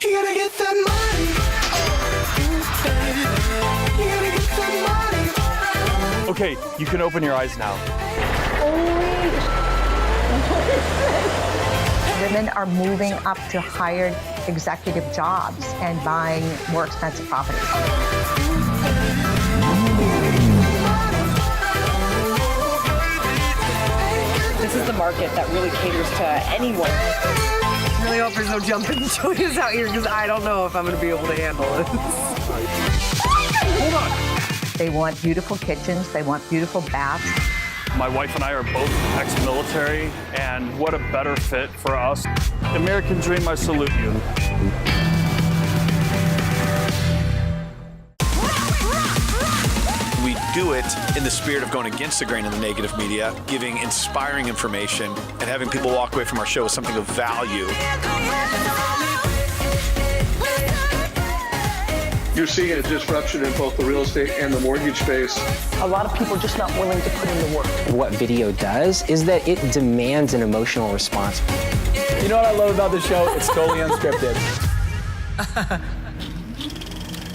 You gotta get that money. You gotta get that money. Okay, you can open your eyes now. Women are moving up to higher executive jobs and buying more expensive properties. This is the market that really caters to anyone. I really hope there's no jumping Julius out here because I don't know if I'm going to be able to handle this. Hold on. They want beautiful kitchens, they want beautiful baths. My wife and I are both ex-military, and what a better fit for us. American dream, I salute you. We do it in the spirit of going against the grain of the negative media, giving inspiring information, and having people walk away from our show with something of value. You're seeing a disruption in both the real estate and the mortgage space. A lot of people are just not willing to put in the work. What video does is that it demands an emotional response. You know what I love about this show? It's totally unscripted.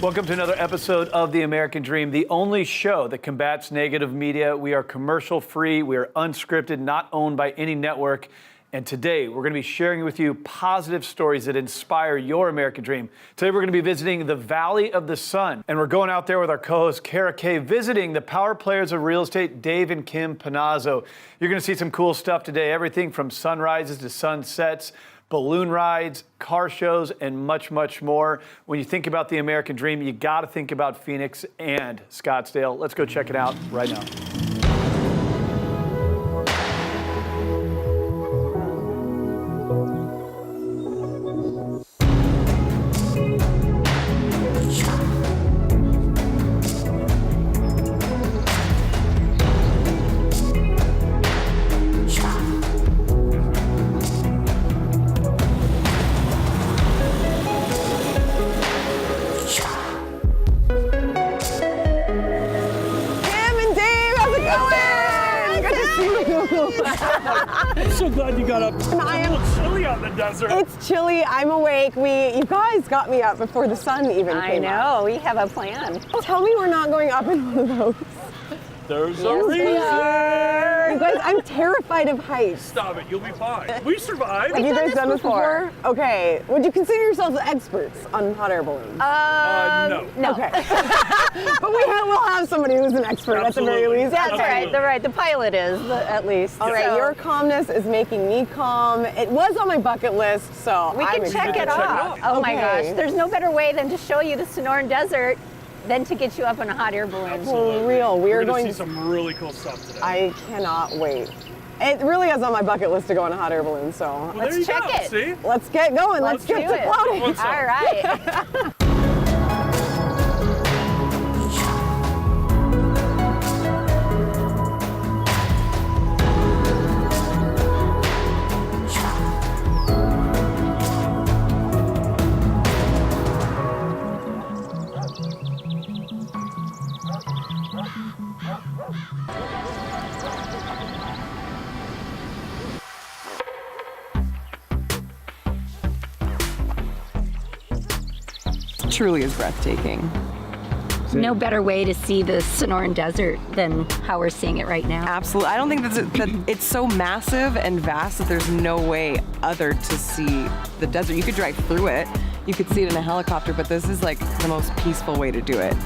Welcome to another episode of The American Dream, the only show that combats negative media. We are commercial free, we are unscripted, not owned by any network. And today, we're going to be sharing with you positive stories that inspire your American dream. Today, we're going to be visiting the Valley of the Sun. And we're going out there with our co-host, Kara Kay, visiting the power players of real estate, Dave and Kim Panozzo. You're going to see some cool stuff today, everything from sunrises to sunsets, balloon rides, car shows, and much, much more. When you think about the American dream, you got to think about Phoenix and Scottsdale. Let's go check it out right now. I'm so glad you got up. It's a little chilly out in the desert. It's chilly. I'm awake. You guys got me up before the sun even came up. I know. We have a plan. Tell me we're not going up in one of those. There's a reason. You guys, I'm terrified of heights. Stop it. You'll be fine. We survived. Have you guys done this before? Okay. Would you consider yourselves experts on hot air balloons? No. Okay. But we'll have somebody who's an expert at the very least. That's right. The pilot is, at least. All right. Your calmness is making me calm. It was on my bucket list, so we can check it off. Oh my gosh. There's no better way than to show you the Sonoran Desert than to get you up in a hot air balloon. For real. We're going to see some really cool stuff today. I cannot wait. It really is on my bucket list to go on a hot air balloon, so. Well, let's check it. See? Let's get going. Let's get to floating. All right. Truly is breathtaking. No better way to see the Sonoran Desert than how we're seeing it right now. Absolutely. I don't think that it's so massive and vast that there's no way other to see the desert. You could drive through it. You could see it in a helicopter, but this is like the most peaceful way to do it.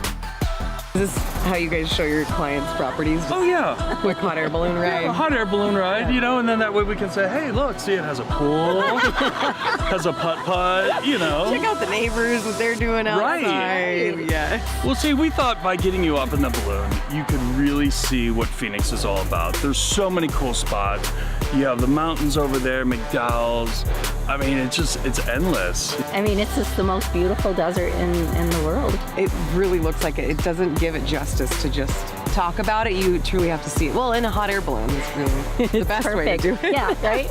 Is this how you guys show your clients properties? Oh, yeah. Quick hot air balloon ride. Yeah, a hot air balloon ride, you know, and then that way we can say, hey, look, see, it has a pool, has a putt-putt, you know. Check out the neighbors, what they're doing outside. Right. Yeah. Well, see, we thought by getting you up in the balloon, you could really see what Phoenix is all about. There's so many cool spots. You have the mountains over there, McDowell's. I mean, it's endless. I mean, it's just the most beautiful desert in the world. It really looks like it. It doesn't give it justice to just talk about it. You truly have to see it. Well, in a hot air balloon is really the best way to do it. Yeah, right?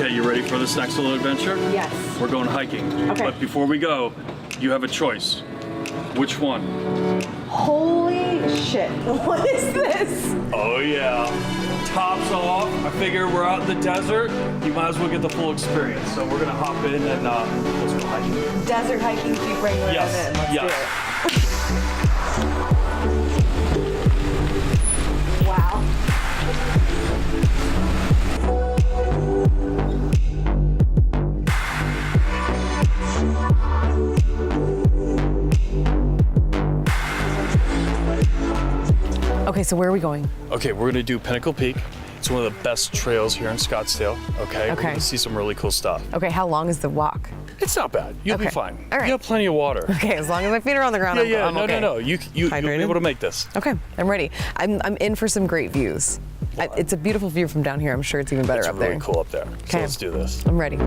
Okay, you ready for this next little adventure? Yes. We're going hiking. Okay. But before we go, you have a choice. Which one? Holy shit. What is this? Oh yeah. Tops off. I figure we're out in the desert. You might as well get the full experience. So we're gonna hop in and let's go hiking. Desert hiking, Jeep Wrangler. Yes. Let's Yes. do it. Wow. Okay, so where are we going? Okay, we're gonna do Pinnacle Peak. It's one of the best trails here in Scottsdale. Okay. We're gonna see some really cool stuff. Okay, how long is the walk? It's not bad. You'll be fine. All right. You have plenty of water. Okay, as long as my feet are on the ground, I'm okay. No. You'll be able to make this. Okay, I'm ready. I'm in for some great views. It's a beautiful view from down here. I'm sure it's even better up there. It's really cool up there. So let's do this. I'm ready.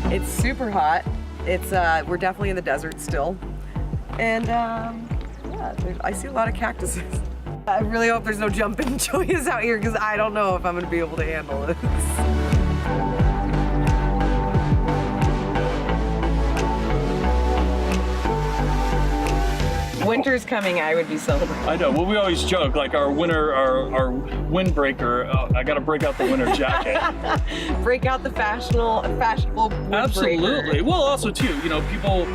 It's super hot. It's we're definitely in the desert still, and yeah, I see a lot of cactuses. I really hope there's no jumping joyous out here because I don't know if I'm gonna be able to handle this. Winter's coming, I would be celebrating. I know. Well, we always joke like our windbreaker. I got to break out the winter jacket. Break out the fashionable windbreaker. Absolutely. Well, also too, people,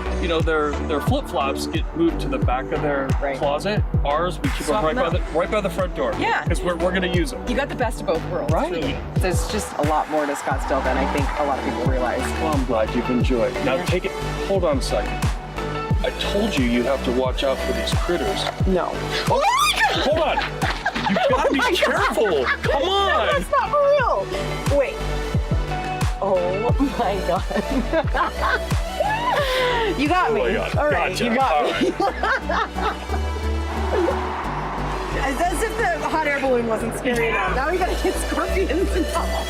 their flip flops get moved to the back of their closet. Ours, we keep them right by the front door. Yeah. Because we're gonna use them. You got the best of both worlds. Right. Really. There's just a lot more to Scottsdale than I think a lot of people realize. Well, I'm glad you've enjoyed. Now take it. Hold on a second. I told you have to watch out for these critters. No. Oh, hold on. You gotta be careful. Come on. That's not for real. Wait. Oh my god. You got me. Oh my God. All right, Gotcha. you got me. It's as if the hot air balloon wasn't scary enough. Now we gotta get scorpions and all.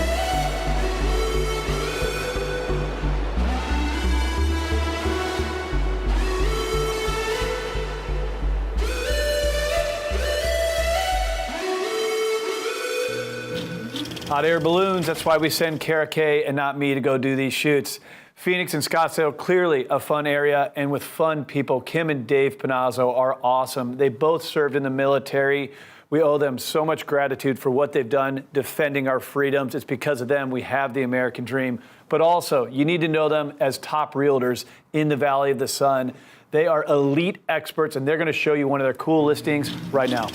Hot air balloons, that's why we send Kara Kay and not me to go do these shoots. Phoenix and Scottsdale, clearly a fun area, and with fun people. Kim and Dave Panozzo are awesome. They both served in the military. We owe them so much gratitude for what they've done defending our freedoms. It's because of them we have the American dream. But also, you need to know them as top realtors in the Valley of the Sun. They are elite experts, and they're going to show you one of their cool listings right now.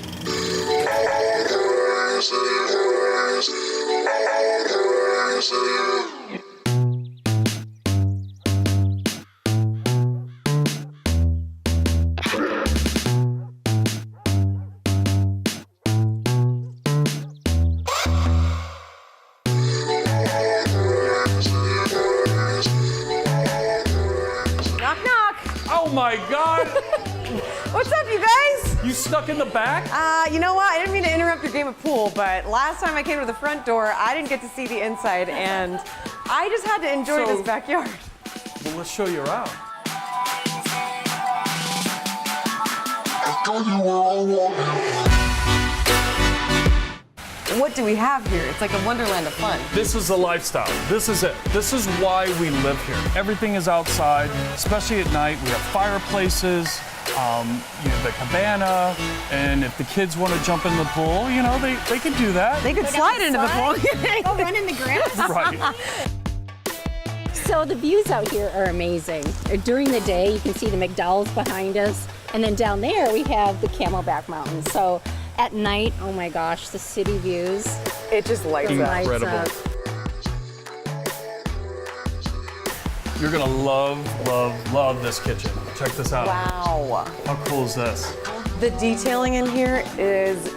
Knock, knock. Oh my God! What's up, you guys? You stuck in the back? You know what? I didn't mean to interrupt your game of pool, but last time I came to the front door, I didn't get to see the inside, and I just had to enjoy this backyard. Well, let's show you around. What do we have here? It's like a wonderland of fun. This is the lifestyle. This is it. This is why we live here. Everything is outside, especially at night. We have fireplaces, the cabana, and if the kids want to jump in the pool, they can do that. They could slide into the pool. Go run in the grass. Right. So the views out here are amazing. During the day, you can see the McDowell's behind us. And then down there, we have the Camelback Mountains. So at night, oh my gosh, the city views. It just lights up. Incredible. You're gonna love this kitchen. Check this out. Wow. How cool is this? The detailing in here is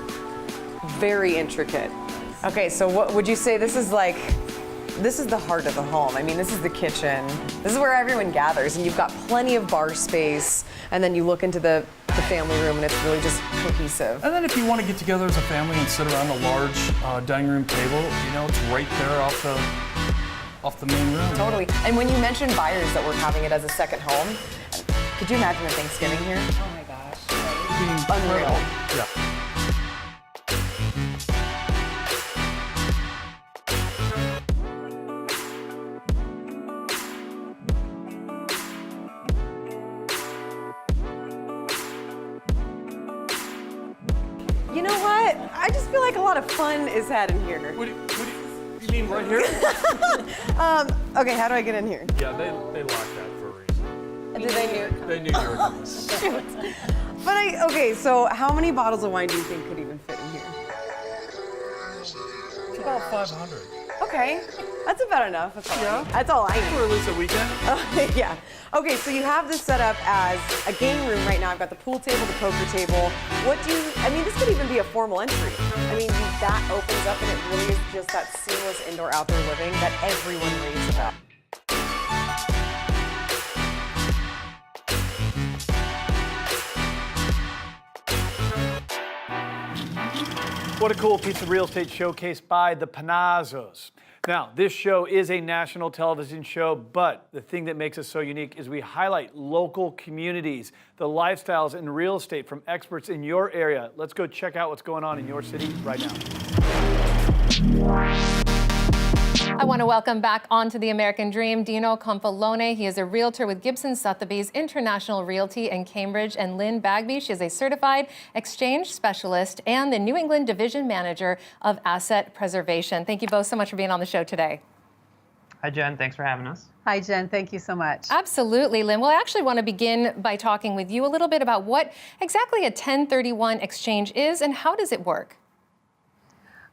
very intricate. Okay, so what would you say this is like? This is the heart of the home. I mean, this is the kitchen. This is where everyone gathers, and you've got plenty of bar space, and then you look into the family room, and it's really just cohesive. And then if you want to get together as a family and sit around a large dining room table, it's right there off off the main road. Totally. And when you mentioned buyers that were having it as a second home, could you imagine a Thanksgiving here? Oh my gosh. Unreal. Yeah. You know what? I just feel like a lot of fun is had in here. What do you mean right here? Okay, how do I get in here? Yeah, they locked that for a reason. Did they knew? They knew you were doing this. But okay, so how many bottles of wine do you think could even fit in here? It's about 500. Okay, that's about enough. That's all I need. For at least a weekend. Yeah. Okay, so you have this set up as a game room right now. I've got the pool table, the poker table. I mean, this could even be a formal entry. I mean, that opens up and it really is just that seamless indoor-outdoor living that everyone raves about. What a cool piece of real estate showcased by the Panazzos. Now, this show is a national television show, but the thing that makes us so unique is we highlight local communities, the lifestyles in real estate from experts in your area. Let's go check out what's going on in your city right now. I want to welcome back onto the American Dream, Dino Confalone. He is a realtor with Gibson Sotheby's International Realty in Cambridge, and Lynne Bagby. She is a certified exchange specialist and the New England Division Manager of Asset Preservation. Thank you both so much for being on the show today. Hi, Jen. Thanks for having us. Hi, Jen. Thank you so much. Absolutely, Lynne. Well, I actually want to begin by talking with you a little bit about what exactly a 1031 exchange is and how does it work?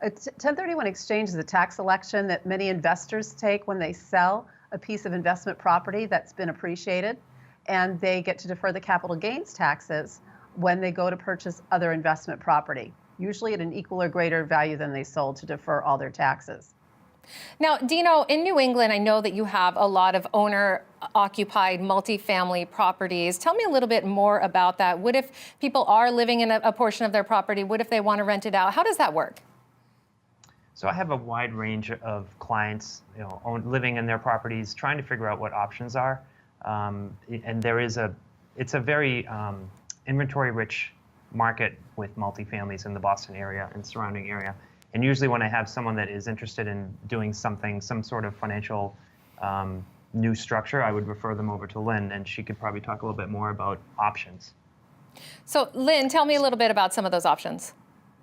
A 1031 exchange is a tax election that many investors take when they sell a piece of investment property that's been appreciated, and they get to defer the capital gains taxes when they go to purchase other investment property, usually at an equal or greater value than they sold, to defer all their taxes. Now, Dino, in New England, I know that you have a lot of owner-occupied multifamily properties. Tell me a little bit more about that. What if people are living in a portion of their property? What if they want to rent it out? How does that work? So I have a wide range of clients, living in their properties, trying to figure out what options are. And it's a very inventory-rich market with multifamilies in the Boston area and surrounding area. And usually when I have someone that is interested in doing something, some sort of financial new structure, I would refer them over to Lynne, and she could probably talk a little bit more about options. So Lynne, tell me a little bit about some of those options.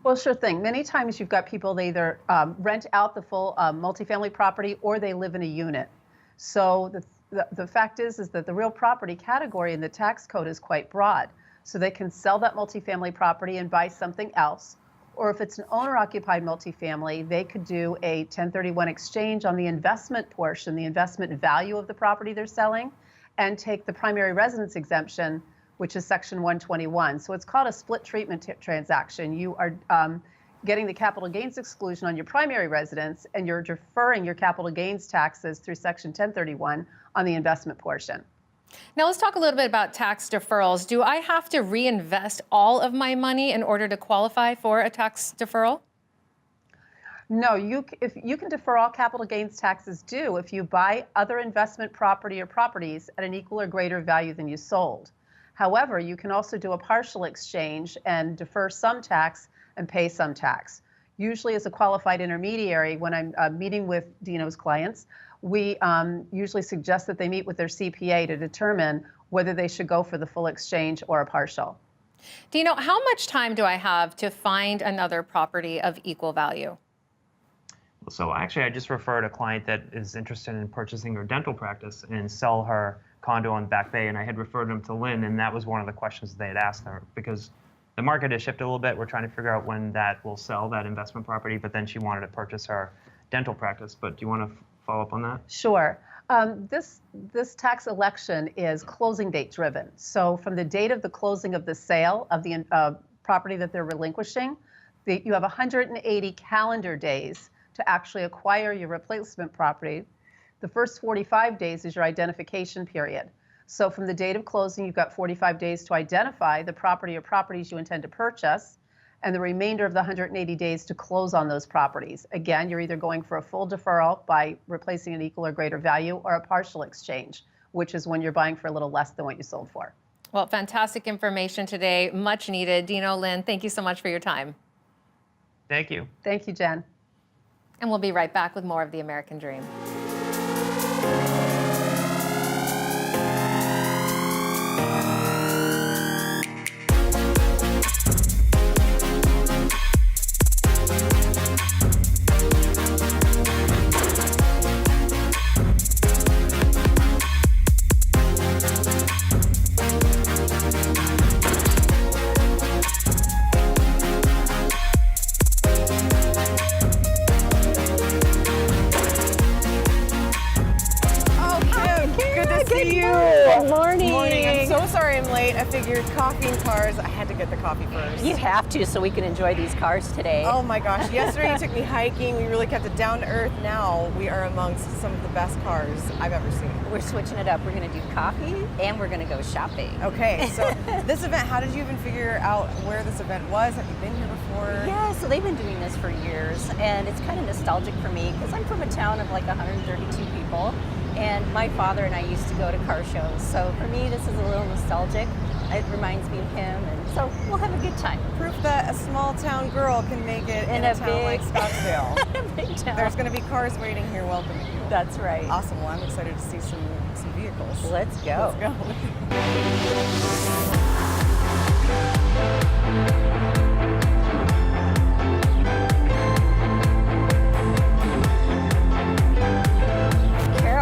Well, sure thing. Many times you've got people, they either rent out the full multifamily property or they live in a unit. So the fact is that the real property category in the tax code is quite broad. So they can sell that multifamily property and buy something else. Or if it's an owner-occupied multifamily, they could do a 1031 exchange on the investment portion, the investment value of the property they're selling, and take the primary residence exemption, which is Section 121. So it's called a split treatment transaction. You are getting the capital gains exclusion on your primary residence, and you're deferring your capital gains taxes through Section 1031 on the investment portion. Now let's talk a little bit about tax deferrals. Do I have to reinvest all of my money in order to qualify for a tax deferral? No, you can defer all capital gains taxes due if you buy other investment property or properties at an equal or greater value than you sold. However, you can also do a partial exchange and defer some tax and pay some tax. Usually as a qualified intermediary, when I'm meeting with Dino's clients, we usually suggest that they meet with their CPA to determine whether they should go for the full exchange or a partial. Dino, how much time do I have to find another property of equal value? So actually, I just referred a client that is interested in purchasing her dental practice and sell her condo on Back Bay, and I had referred them to Lynne, and that was one of the questions they had asked her, because the market has shifted a little bit. We're trying to figure out when that will sell, that investment property, but then she wanted to purchase her dental practice. But do you want to follow up on that? Sure. This tax election is closing date driven. So from the date of the closing of the sale of the property that they're relinquishing, you have 180 calendar days to actually acquire your replacement property. The first 45 days is your identification period. So from the date of closing, you've got 45 days to identify the property or properties you intend to purchase. and the remainder of the 180 days to close on those properties. Again, you're either going for a full deferral by replacing an equal or greater value, or a partial exchange, which is when you're buying for a little less than what you sold for. Well, fantastic information today, much needed. Dino, Lynne, thank you so much for your time. Thank you. Thank you, Jen. And we'll be right back with more of The American Dream. I figured coffee and cars, I had to get the coffee first. You have to, so we can enjoy these cars today. Oh my gosh, yesterday you took me hiking, we really kept it down to earth. Now we are amongst some of the best cars I've ever seen. We're switching it up. We're gonna do coffee and we're gonna go shopping. Okay, so this event, how did you even figure out where this event was? Have you been here before? Yeah, so they've been doing this for years, and it's kind of nostalgic for me because I'm from a town of like 132 people. And my father and I used to go to car shows. So for me, this is a little nostalgic. It reminds me of him, and so we'll have a good time. Proof that a small town girl can make it in a town like Scottsdale. Big town. There's going to be cars waiting here welcoming you. That's right. Awesome. Well, I'm excited to see some vehicles. Let's go. Let's go.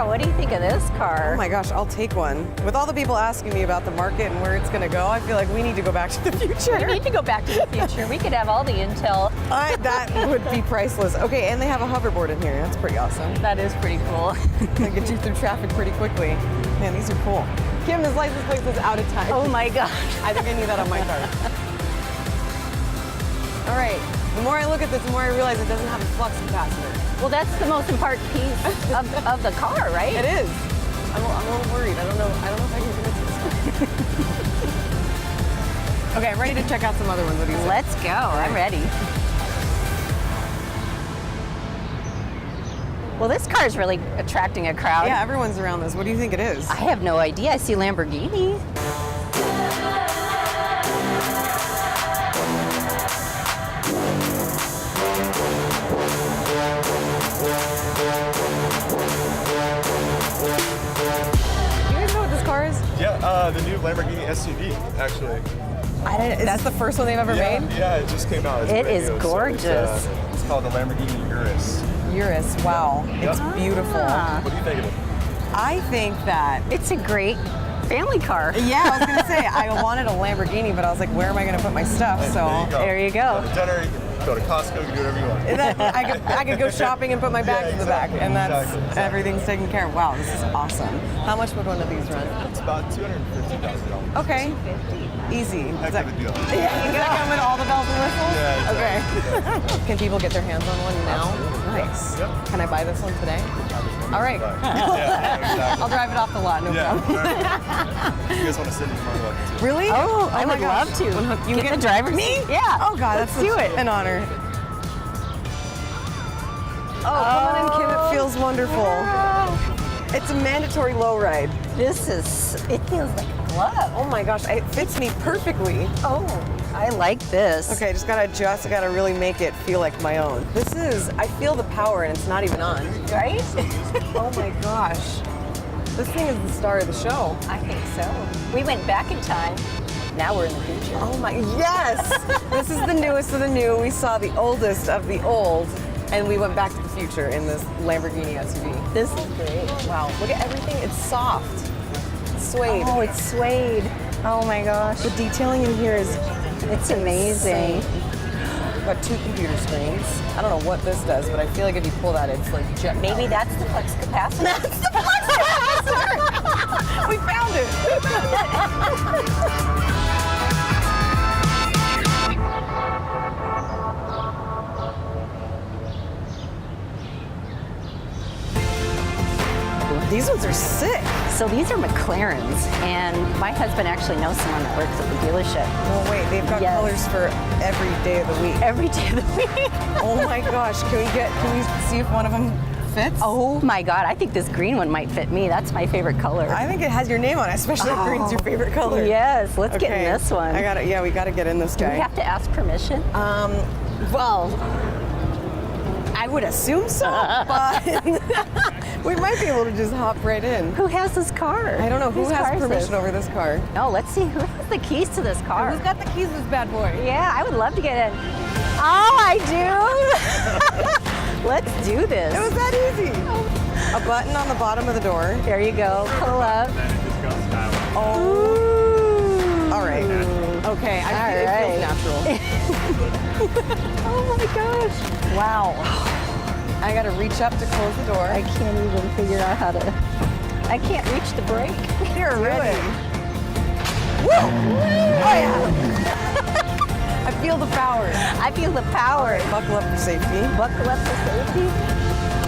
What do you think of this car? Oh my gosh, I'll take one. With all the people asking me about the market and where it's going to go, I feel like we need to go back to the future. We need to go back to the future. We could have all the intel. That would be priceless. Okay, and they have a hoverboard in here. That's pretty awesome. That is pretty cool. They get you through traffic pretty quickly. Man, these are cool. Kim, this license plate is out of time. Oh my gosh. I think I need that on my car. All right, the more I look at this, the more I realize it doesn't have a flux capacitor. Well, that's the most important piece of the car, right? It is. I'm a little worried. I don't know if I can convince this. Okay, I'm ready to check out some other ones with you. Let's go. I'm ready. Well, this car is really attracting a crowd. Yeah, everyone's around this. What do you think it is? I have no idea. I see Lamborghini. Yeah, the new Lamborghini SUV, actually. Is that the first one they've ever made? Yeah, it just came out. It is gorgeous. It's called the Lamborghini Urus. Urus, wow. It's beautiful. What do you think of it? I think that it's a great family car. Yeah, I was going to say, I wanted a Lamborghini, but I was like, where am I going to put my stuff? So there you go. Go to dinner, you can go to Costco, you can do whatever you want. I could go shopping and put my bags in the back, and that's everything's taken care of. Wow, this is awesome. How much would one of these run? It's about $250,000. Okay. Easy. Heck of a deal. Yeah, you gotta come with all the bells and whistles? Yeah, exactly. Okay. Can people get their hands on one now? Absolutely. Nice. Yep. Can I buy this one today? All right. Yeah, exactly. I'll drive it off the lot, no problem. You guys want to sit in front of it? Really? Oh, I my would gosh. love to. You get the driver's me? seat? Yeah. Oh God, let's do it. An honor. Oh, come on in, Kim. It feels wonderful. It's a mandatory low ride. It feels like a glove. Oh my gosh, it fits me perfectly. Oh, I like this. Okay, I just gotta adjust. I gotta really make it feel like my own. I feel the power and it's not even on. Right? Oh my gosh. This thing is the star of the show. I think so. We went back in time. Now we're in the future. Oh my, yes! This is the newest of the new. We saw the oldest of the old, and we went back to the future in this Lamborghini SUV. This is great. Wow, look at everything. It's soft. It's suede. Oh, it's suede. Oh my gosh. The detailing in here is it's amazing. We've got two computer screens. I don't know what this does, but I feel like if you pull that, it's like jet Maybe powered. that's the flex capacitor. That's the flex capacitor! We found it! These ones are sick. So So these are McLarens, and my husband actually knows someone that works at the dealership. Oh wait, they've got Yes. colors for every day of the week. Every day of the week. Oh my gosh, can we see if one of them fits? Oh my God, I think this green one might fit me. That's my favorite color. I think it has your name on it, especially if green's your favorite color. Yes, let's get in this one. We gotta get in this Do guy. we have to ask permission? Well, I would assume so, but we might be able to just hop right in. Who has this car? I don't know, who Whose car has is permission this? over this car? No, let's see who has the keys to this car. Who's got the keys to this bad boy? Yeah, I would love to get in. Oh, I do. Let's do this. It was that easy. A button on the bottom of the door. There you go. Pull up. Oh. All right. Okay, it feels natural. Oh my gosh. Wow. I gotta reach up to close the door. I can't even figure out how to. I can't reach the brake. You're ready. Woo! Oh yeah. I feel the power. I feel the power. All right, buckle up for safety. Buckle up for safety.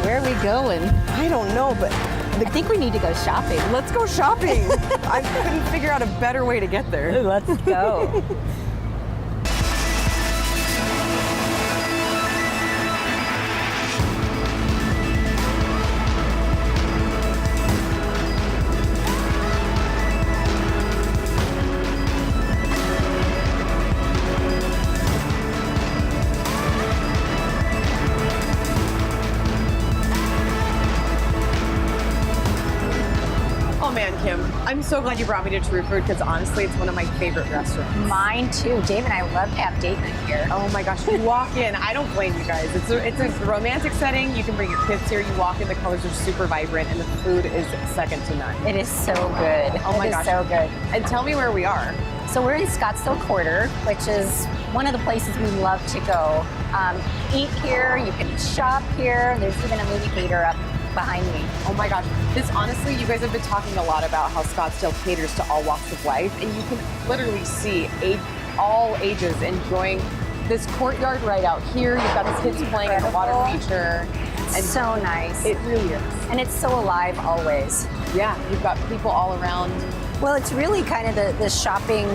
Where are we going? I don't know, but I think we need to go shopping. let's go shopping. I couldn't figure out a better way to get there. Let's go. Oh man, Kim, I'm so glad you brought me to True Food because honestly, it's one of my favorite restaurants. Mine too. Dave and I love to have date night here. Oh my gosh, you walk in, I don't blame you guys. It's a romantic setting. You can bring your kids here. You walk in, the colors are super vibrant, and the food is second to none. It is so good. Oh my It is gosh. so good. And tell me where we are. So we're in Scottsdale Quarter, which is one of the places we love to go. Eat here, you can shop here. There's even a movie theater up behind me. Oh my gosh, this honestly, you guys have been talking a lot about how Scottsdale caters to all walks of life, and you can literally see all ages enjoying this courtyard right out here. You've got the kids playing in the water feature. And so nice. It really is. And it's so alive always. Yeah, you've got people all around. Well, it's really kind of the shopping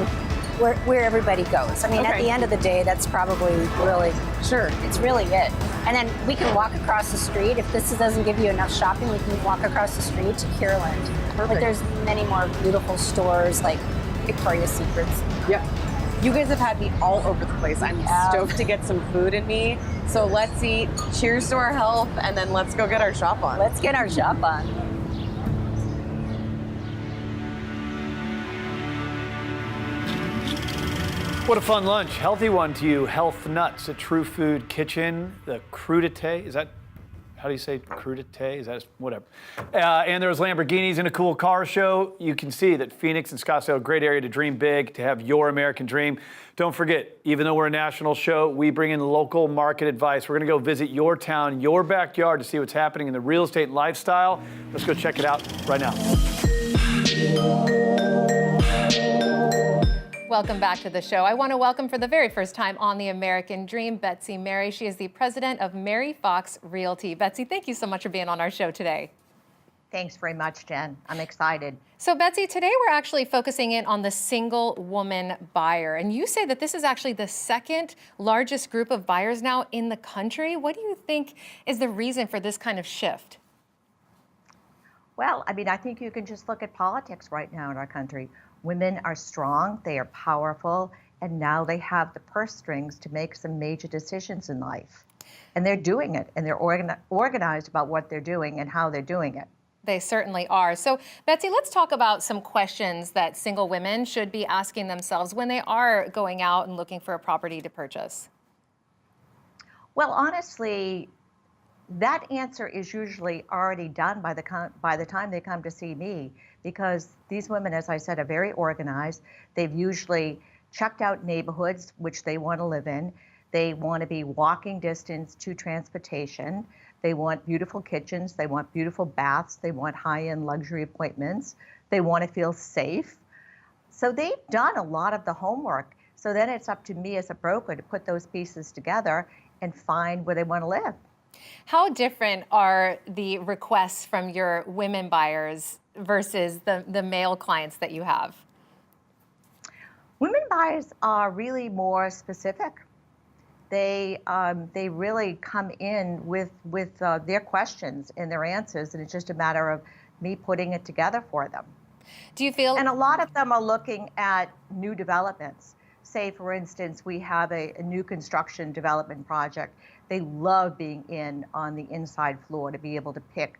where everybody goes. I mean, at the end of the day, that's probably really, it's really it. And then we can walk across the street. If this doesn't give you enough shopping, we can walk across the street to Kierland. Perfect. Like there's many more beautiful stores like Victoria's Secrets. Yep. You guys have had me all over the place. I'm stoked to get some food in me. So let's eat. Cheers to our health, and then let's go get our shop on. Let's get our shop on. What a fun lunch. Healthy one to you. Health Nuts at True Food Kitchen. The crudité, is that, how do you say crudité? Is that, whatever. And there was Lamborghinis and a cool car show. You can see that Phoenix and Scottsdale, a great area to dream big, to have your American dream. Don't forget, even though we're a national show, we bring in local market advice. We're gonna go visit your town, your backyard to see what's happening in the real estate and lifestyle. Let's go check it out right now. Welcome back to the show. I want to welcome for the very first time on The American Dream, Betsy Mary. She is the president of Mary Fox Realty. Betsy, thank you so much for being on our show today. Thanks very much, Jen. I'm excited. So Betsy, today we're actually focusing in on the single woman buyer. And you say that this is actually the second largest group of buyers now in the country. What do you think is the reason for this kind of shift? Well, I mean, I think you can just look at politics right now in our country. Women are strong, they are powerful, and now they have the purse strings to make some major decisions in life. And they're doing it, and they're organized about what they're doing and how they're doing it. They certainly are. So, Betsy, let's talk about some questions that single women should be asking themselves when they are going out and looking for a property to purchase. Well, honestly, that answer is usually already done by the time they come to see me, because these women, as I said, are very organized. They've usually checked out neighborhoods which they want to live in. They want to be walking distance to transportation. They want beautiful kitchens. They want beautiful baths. They want high-end luxury appointments. They want to feel safe. So they've done a lot of the homework. So then it's up to me as a broker to put those pieces together and find where they want to live. How different are the requests from your women buyers versus the male clients that you have? Women buyers are really more specific. They really come in with their questions and their answers, and it's just a matter of me putting it together for them. Do you feel? And a lot of them are looking at new developments. Say, for instance, we have a new construction development project. They love being in on the inside floor to be able to pick,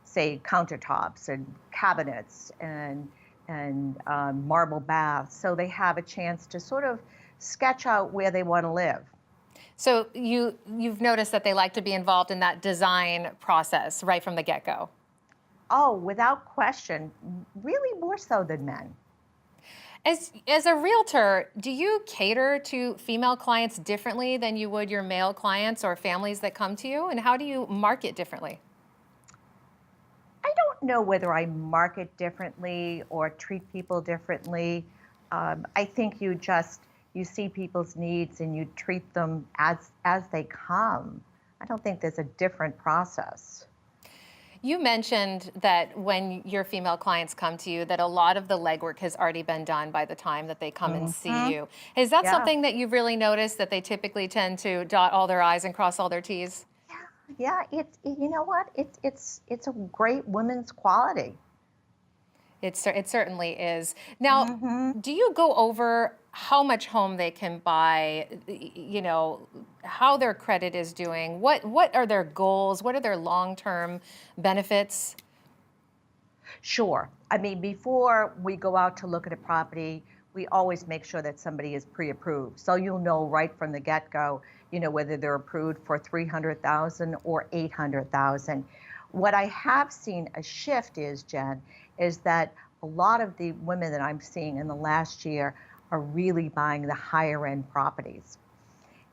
say, countertops and cabinets and marble baths. So they have a chance to sort of sketch out where they want to live. So you've noticed that they like to be involved in that design process right from the get-go? Oh, without question, really more so than men. As a realtor, do you cater to female clients differently than you would your male clients or families that come to you? And how do you market differently? I don't know whether I market differently or treat people differently. I think you see people's needs and you treat them as they come. I don't think there's a different process. You mentioned that when your female clients come to you, that a lot of the legwork has already been done by the time that they come and see you. Is that something that you've really noticed, that they typically tend to dot all their I's and cross all their T's? Yeah, you know what? It's a great women's quality. It certainly is. Now, do you go over how much home they can buy, you know, how their credit is doing? What are their goals? What are their long-term benefits? Sure. I mean, before we go out to look at a property, we always make sure that somebody is pre-approved. So you'll know right from the get-go, you know, whether they're approved for $300,000 or $800,000. What I have seen a shift is, Jen, is that a lot of the women that I'm seeing in the last year are really buying the higher end properties.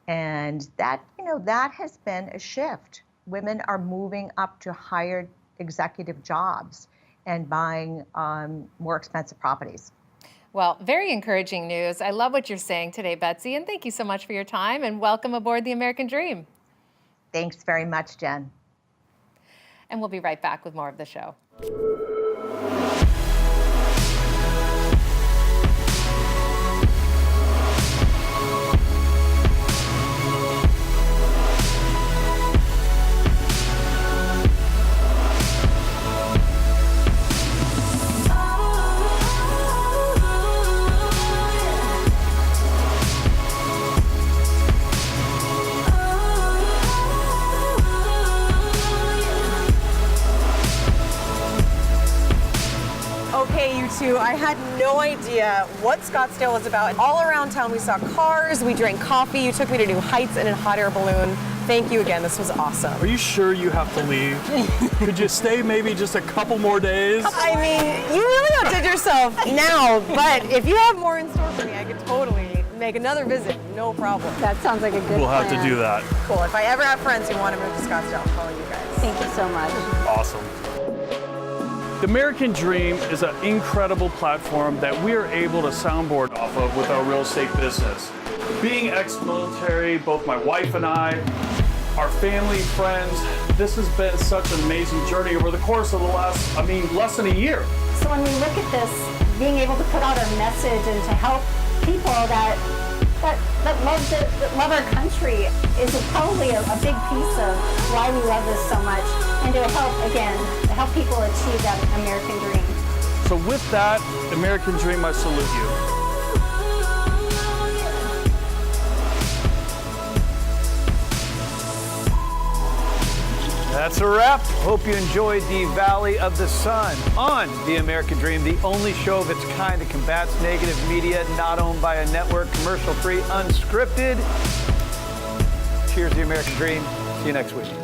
And that, you know, that has been a shift. Women are moving up to higher executive jobs and buying more expensive properties. Well, very encouraging news. I love what you're saying today, Betsy, and thank you so much for your time and welcome aboard the American Dream. Thanks very much, Jen. And we'll be right back with more of the show. I had no idea what Scottsdale was about. All around town we saw cars, we drank coffee, you took me to new heights in a hot air balloon. Thank you again, this was awesome. Are you sure you have to leave? Could you stay maybe just a couple more days? I mean, you really outdid yourself now, but if you have more in store for me, I could totally make another visit, no problem. That sounds like a good We'll have plan. to do that. Cool, if I ever have friends who want to move to Scottsdale, I'll call you guys. Thank you so much. Awesome. The American Dream is an incredible platform that we are able to soundboard off of with our real estate business. Being ex-military, both my wife and I, our family, friends, this has been such an amazing journey over the course of the last, less than a year. So when we look at this, being able to put out a message and to help people that love our country is probably a big piece of why we love this so much, and to help people achieve that American dream. So with that, American Dream, I salute you. That's a wrap. Hope you enjoyed the Valley of the Sun on The American Dream, the only show of its kind that combats negative media, not owned by a network, commercial-free, unscripted. Cheers, The American Dream. See you next week.